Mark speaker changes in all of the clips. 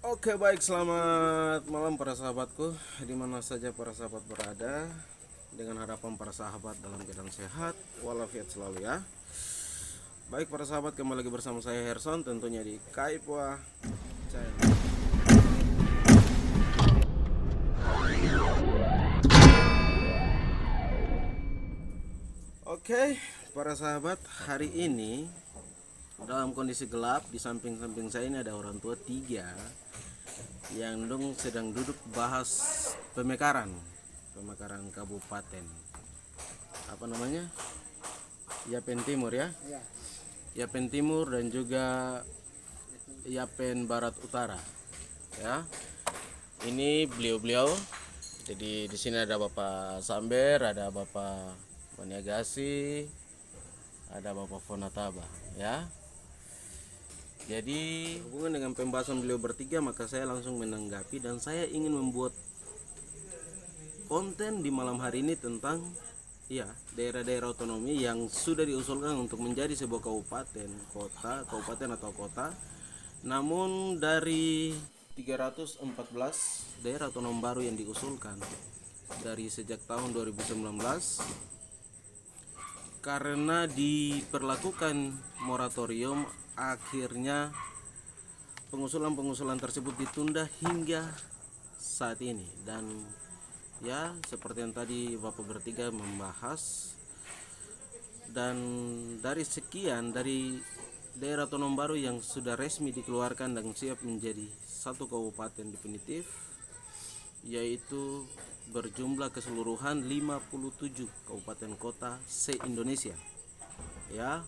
Speaker 1: Oke, baik, selamat malam para sahabatku, di mana saja para sahabat berada. Dengan harapan para sahabat dalam keadaan sehat walafiat selalu ya. Baik para sahabat, kembali lagi bersama saya Herson, tentunya di Kaipua Channel. Oke, para sahabat, hari ini dalam kondisi gelap, di samping-samping saya ini ada orang tua tiga yang sedang duduk bahas pemekaran kabupaten apa namanya, Yapen Timur ya, Yapen Timur dan juga Yapen Barat Utara ya. Ini beliau-beliau. Jadi di sini ada Bapak Samber, ada Bapak Maniagasi, ada Bapak Fonataba ya. Jadi hubungan dengan pembahasan beliau bertiga, maka saya langsung menanggapi dan saya ingin membuat konten di malam hari ini tentang ya daerah-daerah otonomi yang sudah diusulkan untuk menjadi sebuah kabupaten atau kota. Namun dari 314 daerah otonom baru yang diusulkan dari sejak tahun 2019, karena diperlakukan moratorium, akhirnya pengusulan tersebut ditunda hingga saat ini. Dan ya seperti yang tadi Bapak bertiga membahas, dan dari daerah otonom baru yang sudah resmi dikeluarkan dan siap menjadi satu kabupaten definitif, yaitu berjumlah keseluruhan 57 kabupaten kota se-Indonesia ya.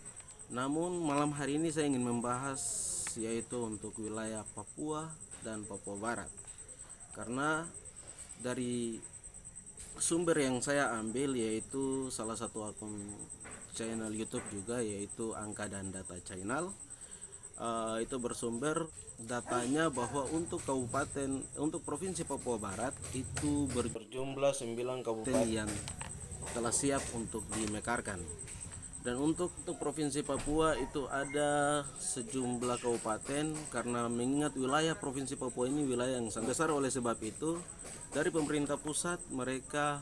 Speaker 1: Namun malam hari ini saya ingin membahas yaitu untuk wilayah Papua dan Papua Barat, karena dari sumber yang saya ambil yaitu salah satu akun channel YouTube juga, yaitu Angka dan Data Channel. Itu bersumber datanya bahwa untuk provinsi Papua Barat itu berjumlah 9 kabupaten yang telah siap untuk dimekarkan. Dan untuk provinsi Papua itu ada sejumlah kabupaten, karena mengingat wilayah provinsi Papua ini wilayah yang sangat besar. Oleh sebab itu dari pemerintah pusat mereka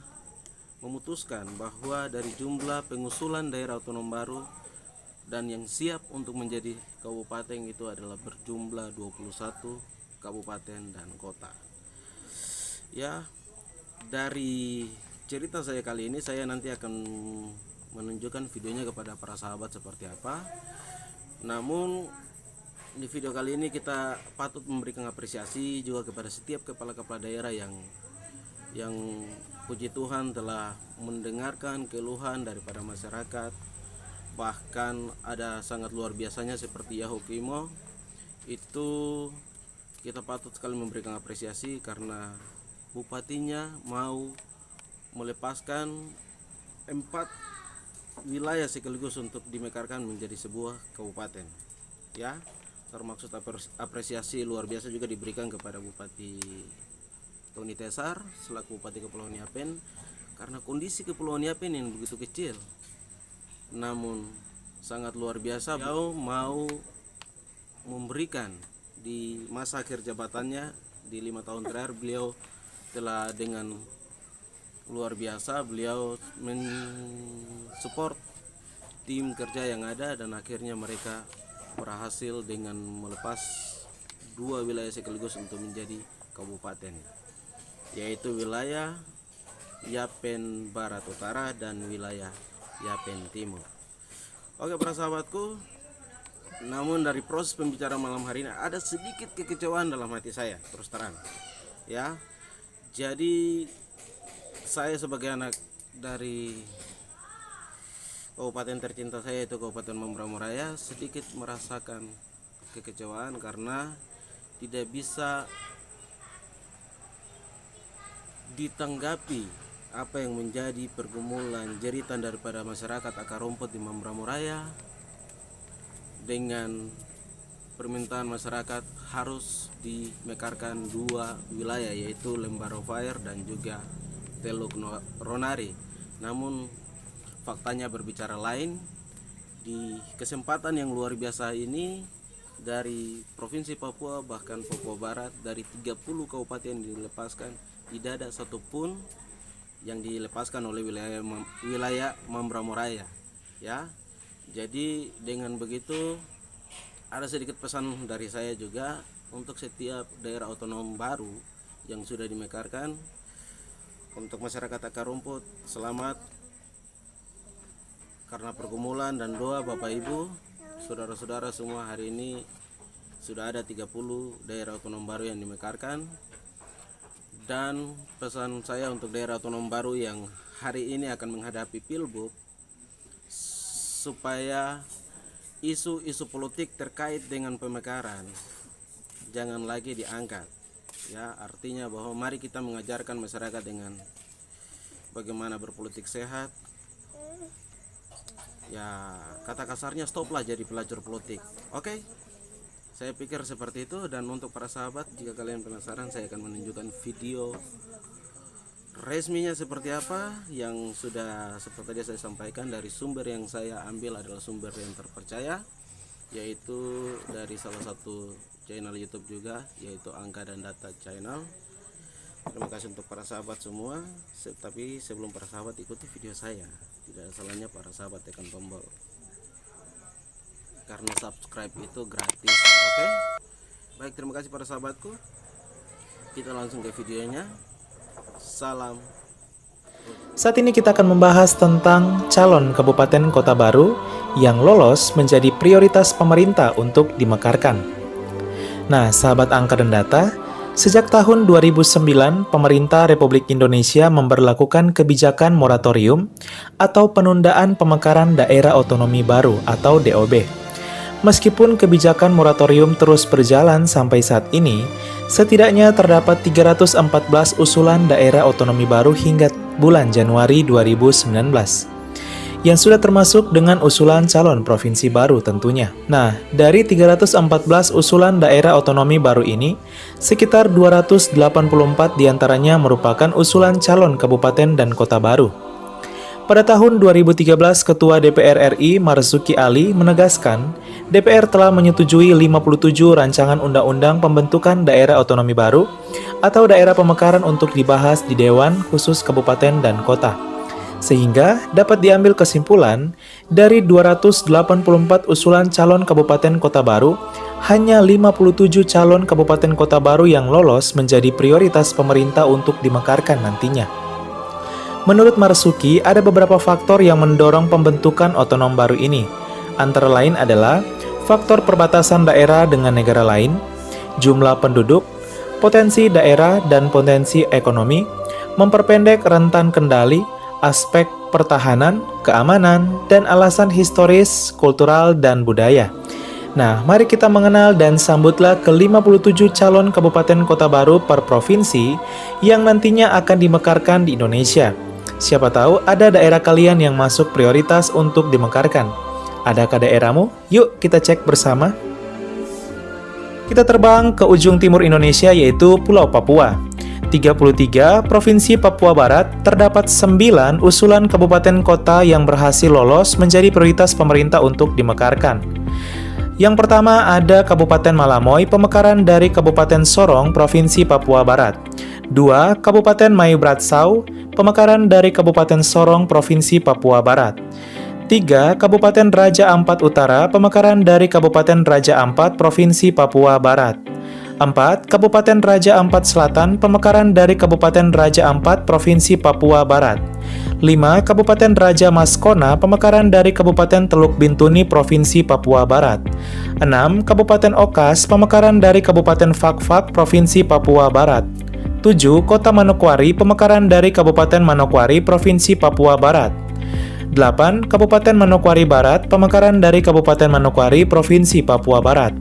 Speaker 1: memutuskan bahwa dari jumlah pengusulan daerah otonom baru dan yang siap untuk menjadi kabupaten itu adalah berjumlah 21 kabupaten dan kota. Ya, dari cerita saya kali ini, saya nanti akan menunjukkan videonya kepada para sahabat seperti apa. Namun di video kali ini kita patut memberikan apresiasi juga kepada setiap kepala daerah yang puji Tuhan telah mendengarkan keluhan daripada masyarakat. Bahkan ada sangat luar biasanya seperti Yahukimo, itu kita patut sekali memberikan apresiasi karena bupatinya mau melepaskan 4 wilayah sekaligus untuk dimekarkan menjadi sebuah kabupaten ya. Termaksud apresiasi luar biasa juga diberikan kepada Bupati Tony Tesar selaku Bupati Kepulauan Yapen, karena kondisi Kepulauan Yapen yang begitu kecil namun sangat luar biasa. Beliau mau memberikan di masa akhir jabatannya di 5 tahun terakhir, beliau telah dengan luar biasa beliau mensupport tim kerja yang ada, dan akhirnya mereka berhasil dengan melepas 2 wilayah sekaligus untuk menjadi kabupaten, yaitu wilayah Yapen Barat Utara dan wilayah Yapen Timur. Oke para sahabatku, namun dari proses pembicaraan malam hari ini ada sedikit kekecewaan dalam hati saya, terus terang ya. Jadi saya sebagai anak dari kabupaten tercinta saya, yaitu Kabupaten Mamberamo Raya, sedikit merasakan kekecewaan karena tidak bisa ditanggapi apa yang menjadi pergumulan jeritan daripada masyarakat akar rumput di Mamberamo Raya dengan permintaan masyarakat harus dimekarkan 2 wilayah, yaitu Lembaro Fire dan juga Teluk Ronari. Namun faktanya berbicara lain. Di kesempatan yang luar biasa ini dari Provinsi Papua, bahkan Papua Barat, dari 30 kabupaten dilepaskan, tidak ada satupun yang dilepaskan oleh wilayah Mambramo-Raya, ya. Jadi dengan begitu ada sedikit pesan dari saya juga untuk setiap daerah otonom baru yang sudah dimekarkan. Untuk masyarakat akar rumput, selamat karena pergumulan dan doa Bapak Ibu, saudara-saudara semua, hari ini sudah ada 30 daerah otonom baru yang dimekarkan. Dan pesan saya untuk daerah otonom baru yang hari ini akan menghadapi Pilgub, supaya isu-isu politik terkait dengan pemekaran jangan lagi diangkat, ya. Artinya bahwa mari kita mengajarkan masyarakat dengan bagaimana berpolitik sehat, ya. Kata kasarnya stoplah jadi pelacur politik. Oke, saya pikir seperti itu. Dan untuk para sahabat, jika kalian penasaran, saya akan menunjukkan video resminya seperti apa, yang sudah seperti tadi saya sampaikan, dari sumber yang saya ambil adalah sumber yang terpercaya, yaitu dari salah satu channel YouTube juga, yaitu Angka dan Data Channel. Terima kasih untuk para sahabat semua. Tapi sebelum para sahabat ikuti video saya, tidak ada salahnya para sahabat tekan tombol, karena subscribe itu gratis. Oke? Baik, terima kasih para sahabatku. Kita langsung ke videonya. Salam.
Speaker 2: Saat ini kita akan membahas tentang calon kabupaten kota baru yang lolos menjadi prioritas pemerintah untuk dimekarkan. Nah, sahabat Angka dan Data, sejak tahun 2009, pemerintah Republik Indonesia memberlakukan kebijakan moratorium atau penundaan pemekaran daerah otonomi baru atau DOB. Meskipun kebijakan moratorium terus berjalan sampai saat ini, setidaknya terdapat 314 usulan daerah otonomi baru hingga bulan Januari 2019, yang sudah termasuk dengan usulan calon provinsi baru tentunya. Nah, dari 314 usulan daerah otonomi baru ini, sekitar 284 diantaranya merupakan usulan calon kabupaten dan kota baru. Pada tahun 2013, Ketua DPR RI Marzuki Ali menegaskan DPR telah menyetujui 57 rancangan undang-undang pembentukan daerah otonomi baru atau daerah pemekaran untuk dibahas di Dewan Khusus Kabupaten dan Kota. Sehingga dapat diambil kesimpulan, dari 284 usulan calon kabupaten kota baru, hanya 57 calon kabupaten kota baru yang lolos menjadi prioritas pemerintah untuk dimekarkan nantinya. Menurut Marzuki, ada beberapa faktor yang mendorong pembentukan otonom baru ini. Antara lain adalah faktor perbatasan daerah dengan negara lain, jumlah penduduk, potensi daerah dan potensi ekonomi, memperpendek rentan kendali, aspek pertahanan, keamanan, dan alasan historis, kultural, dan budaya. Nah, mari kita mengenal dan sambutlah ke 57 calon kabupaten kota baru per provinsi yang nantinya akan dimekarkan di Indonesia. Siapa tahu ada daerah kalian yang masuk prioritas untuk dimekarkan. Adakah daerahmu? Yuk kita cek bersama. Kita terbang ke ujung timur Indonesia, yaitu Pulau Papua. 33 Provinsi Papua Barat, terdapat 9 usulan kabupaten kota yang berhasil lolos menjadi prioritas pemerintah untuk dimekarkan. Yang pertama ada Kabupaten Malamoy, pemekaran dari Kabupaten Sorong, Provinsi Papua Barat. 2. Kabupaten Mayubratsau, pemekaran dari Kabupaten Sorong, Provinsi Papua Barat. 3. Kabupaten Raja Ampat Utara, pemekaran dari Kabupaten Raja Ampat, Provinsi Papua Barat. 4. Kabupaten Raja Ampat Selatan, pemekaran dari Kabupaten Raja Ampat, Provinsi Papua Barat. 5. Kabupaten Raja Maskona, pemekaran dari Kabupaten Teluk Bintuni, Provinsi Papua Barat. 6. Kabupaten Okas, pemekaran dari Kabupaten Fakfak, Provinsi Papua Barat. 7. Kota Manokwari, pemekaran dari Kabupaten Manokwari, Provinsi Papua Barat. 8. Kabupaten Manokwari Barat, pemekaran dari Kabupaten Manokwari, Provinsi Papua Barat.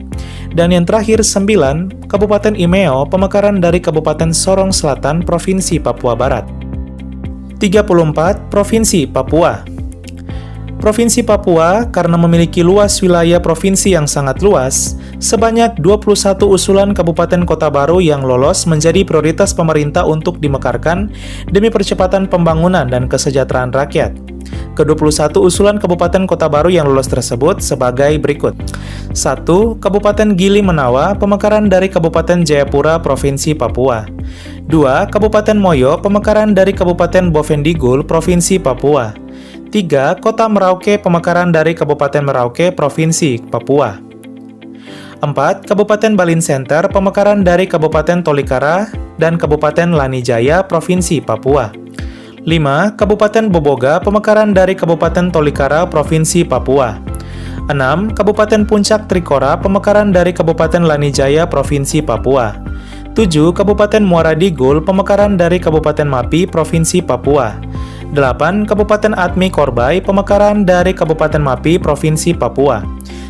Speaker 2: Dan yang terakhir 9. Kabupaten Imeo, pemekaran dari Kabupaten Sorong Selatan, Provinsi Papua Barat. 34. Provinsi Papua. Provinsi Papua karena memiliki luas wilayah provinsi yang sangat luas, sebanyak 21 usulan kabupaten kota baru yang lolos menjadi prioritas pemerintah untuk dimekarkan demi percepatan pembangunan dan kesejahteraan rakyat. Ke-21 usulan kabupaten kota baru yang lolos tersebut sebagai berikut. 1. Kabupaten Gili Menawa, pemekaran dari Kabupaten Jayapura, Provinsi Papua. 2. Kabupaten Moyo, pemekaran dari Kabupaten Bovendigul, Provinsi Papua. 3. Kota Merauke, pemekaran dari Kabupaten Merauke, Provinsi Papua. 4. Kabupaten Balin Center, pemekaran dari Kabupaten Tolikara dan Kabupaten Lanijaya, Provinsi Papua. 5. Kabupaten Boboga, pemekaran dari Kabupaten Tolikara, Provinsi Papua. 6. Kabupaten Puncak Trikora, pemekaran dari Kabupaten Lanijaya, Provinsi Papua. 7. Kabupaten Muara Digul, pemekaran dari Kabupaten Mapi, Provinsi Papua. 8. Kabupaten Atmi Korbay, pemekaran dari Kabupaten Mapi, Provinsi Papua.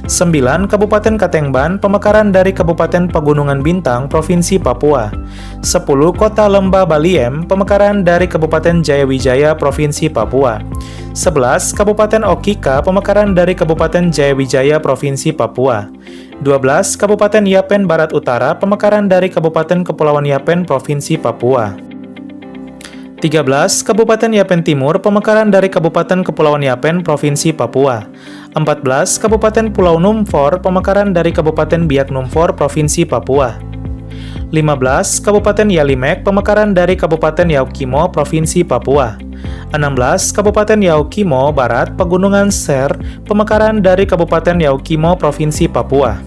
Speaker 2: 9. Kabupaten Katengban, pemekaran dari Kabupaten Pegunungan Bintang, Provinsi Papua. 10. Kota Lembah Baliem, pemekaran dari Kabupaten Jayawijaya, Provinsi Papua. 11. Kabupaten Okika, pemekaran dari Kabupaten Jayawijaya, Provinsi Papua. 12. Kabupaten Yapen Barat Utara, pemekaran dari Kabupaten Kepulauan Yapen, Provinsi Papua. 13. Kabupaten Yapen Timur, pemekaran dari Kabupaten Kepulauan Yapen, Provinsi Papua. 14. Kabupaten Pulau Numfor, pemekaran dari Kabupaten Biak Numfor, Provinsi Papua. 15. Kabupaten Yalimek, pemekaran dari Kabupaten Yaukimo, Provinsi Papua. 16. Kabupaten Yaukimo Barat, Pegunungan Ser, pemekaran dari Kabupaten Yaukimo, Provinsi Papua.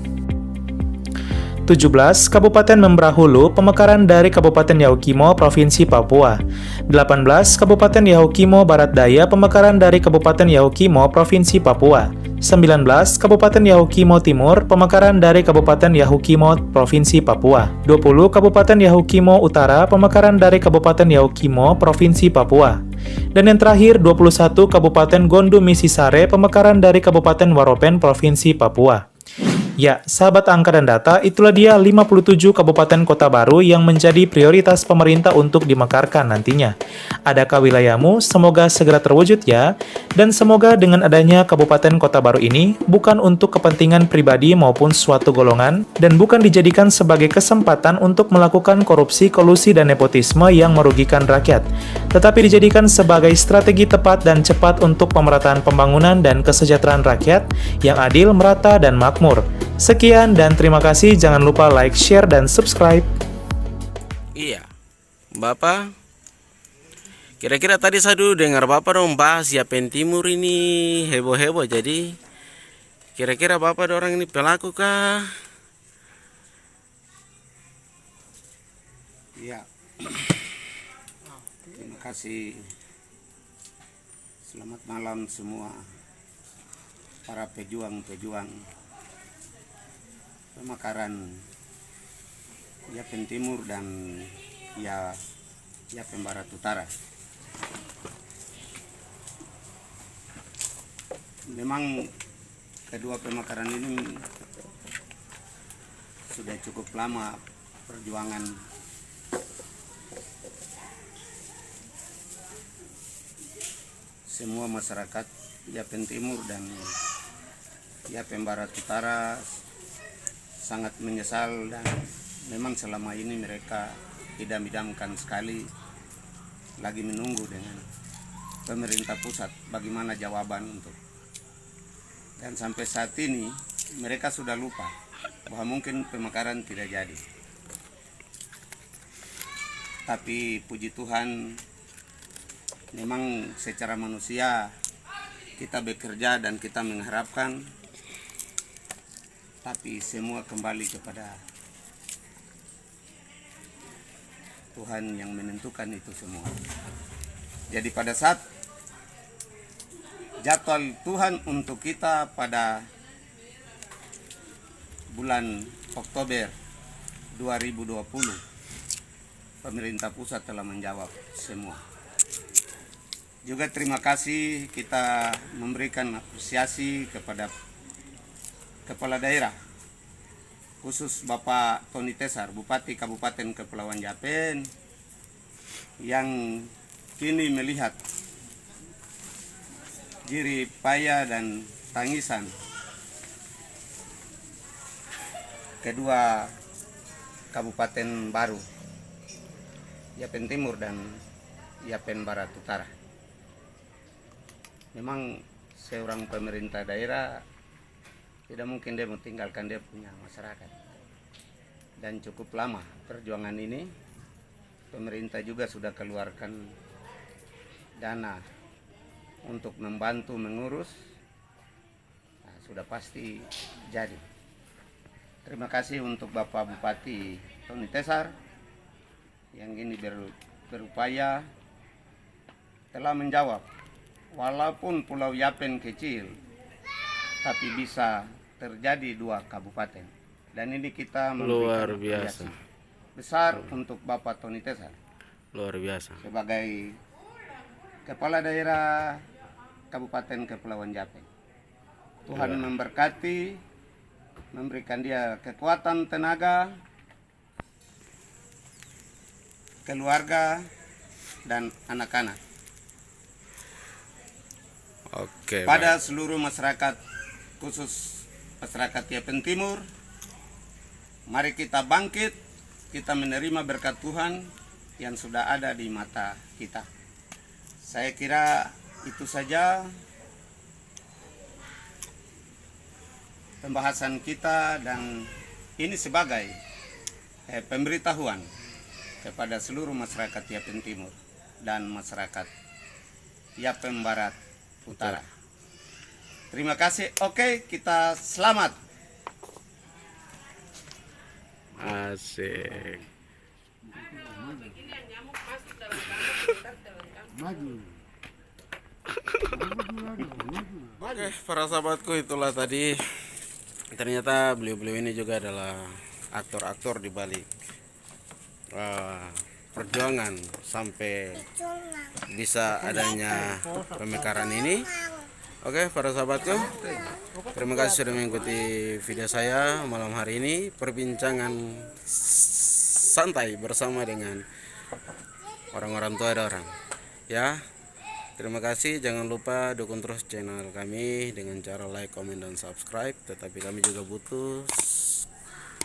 Speaker 2: 17. Kabupaten Membrahulu, pemekaran dari Kabupaten Yaukimo, Provinsi Papua. 18. Kabupaten Yaukimo Barat Daya, pemekaran dari Kabupaten Yaukimo, Provinsi Papua. 19. Kabupaten Yaukimo Timur, pemekaran dari Kabupaten Yahukimo, Provinsi Papua. 20. Kabupaten Yahukimo Utara, pemekaran dari Kabupaten Yaukimo, Provinsi Papua. Dan yang terakhir, 21. Kabupaten Gondu Misisare, pemekaran dari Kabupaten Waropen, Provinsi Papua. Ya, sahabat angka dan data, itulah dia 57 kabupaten kota baru yang menjadi prioritas pemerintah untuk dimekarkan nantinya. Adakah wilayahmu? Semoga segera terwujud ya. Dan semoga dengan adanya kabupaten kota baru ini, bukan untuk kepentingan pribadi maupun suatu golongan, dan bukan dijadikan sebagai kesempatan untuk melakukan korupsi, kolusi, dan nepotisme yang merugikan rakyat, tetapi dijadikan sebagai strategi tepat dan cepat untuk pemerataan pembangunan dan kesejahteraan rakyat yang adil, merata, dan makmur. Sekian dan terima kasih. Jangan lupa like, share, dan subscribe.
Speaker 1: Iya, Bapak. Kira-kira tadi saya dulu dengar Bapak dong bahas Yapen Timur ini heboh-heboh. Jadi kira-kira Bapak orang ini pelaku kah?
Speaker 3: Iya. Terima kasih. Selamat malam semua para pejuang-pejuang pemekaran Yapen Timur dan Yapen Barat Utara. Memang kedua pemekaran ini sudah cukup lama perjuangan semua masyarakat Yapen Timur dan Yapen Barat Utara. Sangat menyesal dan memang selama ini mereka idam-idamkan sekali lagi menunggu dengan pemerintah pusat bagaimana jawaban untuk, dan sampai saat ini mereka sudah lupa bahwa mungkin pemekaran tidak jadi. Tapi puji Tuhan, memang secara manusia kita bekerja dan kita mengharapkan, tapi semua kembali kepada Tuhan yang menentukan itu semua. Jadi pada saat jadwal Tuhan untuk kita pada bulan Oktober 2020, pemerintah pusat telah menjawab semua. Juga terima kasih, kita memberikan apresiasi kepada Kepala Daerah, khusus Bapak Tony Tesar, Bupati Kabupaten Kepulauan Yapen, yang kini melihat jerih payah dan tangisan kedua kabupaten baru, Yapen Timur dan Yapen Barat Utara. Memang seorang pemerintah daerah tidak mungkin dia meninggalkan dia punya masyarakat. Dan cukup lama perjuangan ini, pemerintah juga sudah keluarkan dana untuk membantu mengurus. Nah, sudah pasti jadi. Terima kasih untuk Bapak Bupati Tony Tesar yang ini berupaya telah menjawab, walaupun Pulau Yapen kecil tapi bisa terjadi 2 kabupaten, dan ini kita
Speaker 1: Luar biasa.
Speaker 3: besar untuk Bapak Tony Tesar
Speaker 1: Luar biasa.
Speaker 3: sebagai kepala daerah Kabupaten Kepulauan Yapen. Tuhan memberkati, memberikan dia kekuatan, tenaga, keluarga, dan anak-anak.
Speaker 1: Oke.
Speaker 3: Pada seluruh masyarakat, khusus masyarakat Yapen Timur, mari kita bangkit, kita menerima berkat Tuhan yang sudah ada di mata kita. Saya kira itu saja pembahasan kita, dan ini sebagai pemberitahuan kepada seluruh masyarakat Yapen Timur dan masyarakat Yapen Barat Utara. Terima kasih. Oke, kita selamat.
Speaker 1: Asik. Oke, para sahabatku, itulah tadi. Ternyata beliau-beliau ini juga adalah aktor-aktor di balik perjuangan sampai bisa adanya pemekaran ini. Oke, para sahabatku, terima kasih sudah mengikuti video saya malam hari ini, perbincangan santai bersama dengan orang-orang tua ada orang. Ya, terima kasih. Jangan lupa dukung terus channel kami dengan cara like, comment, dan subscribe. Tetapi kami juga butuh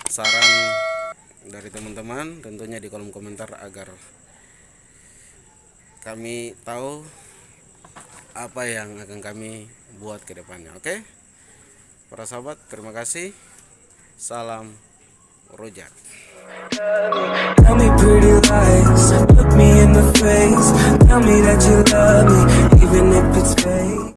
Speaker 1: saran dari teman-teman, tentunya di kolom komentar, agar kami tahu apa yang akan kami buat ke depannya. Oke, para sahabat, terima kasih. Salam rojak.
Speaker 4: Tell me pretty lies, look me in the face, tell me that you love me, even if it's fake.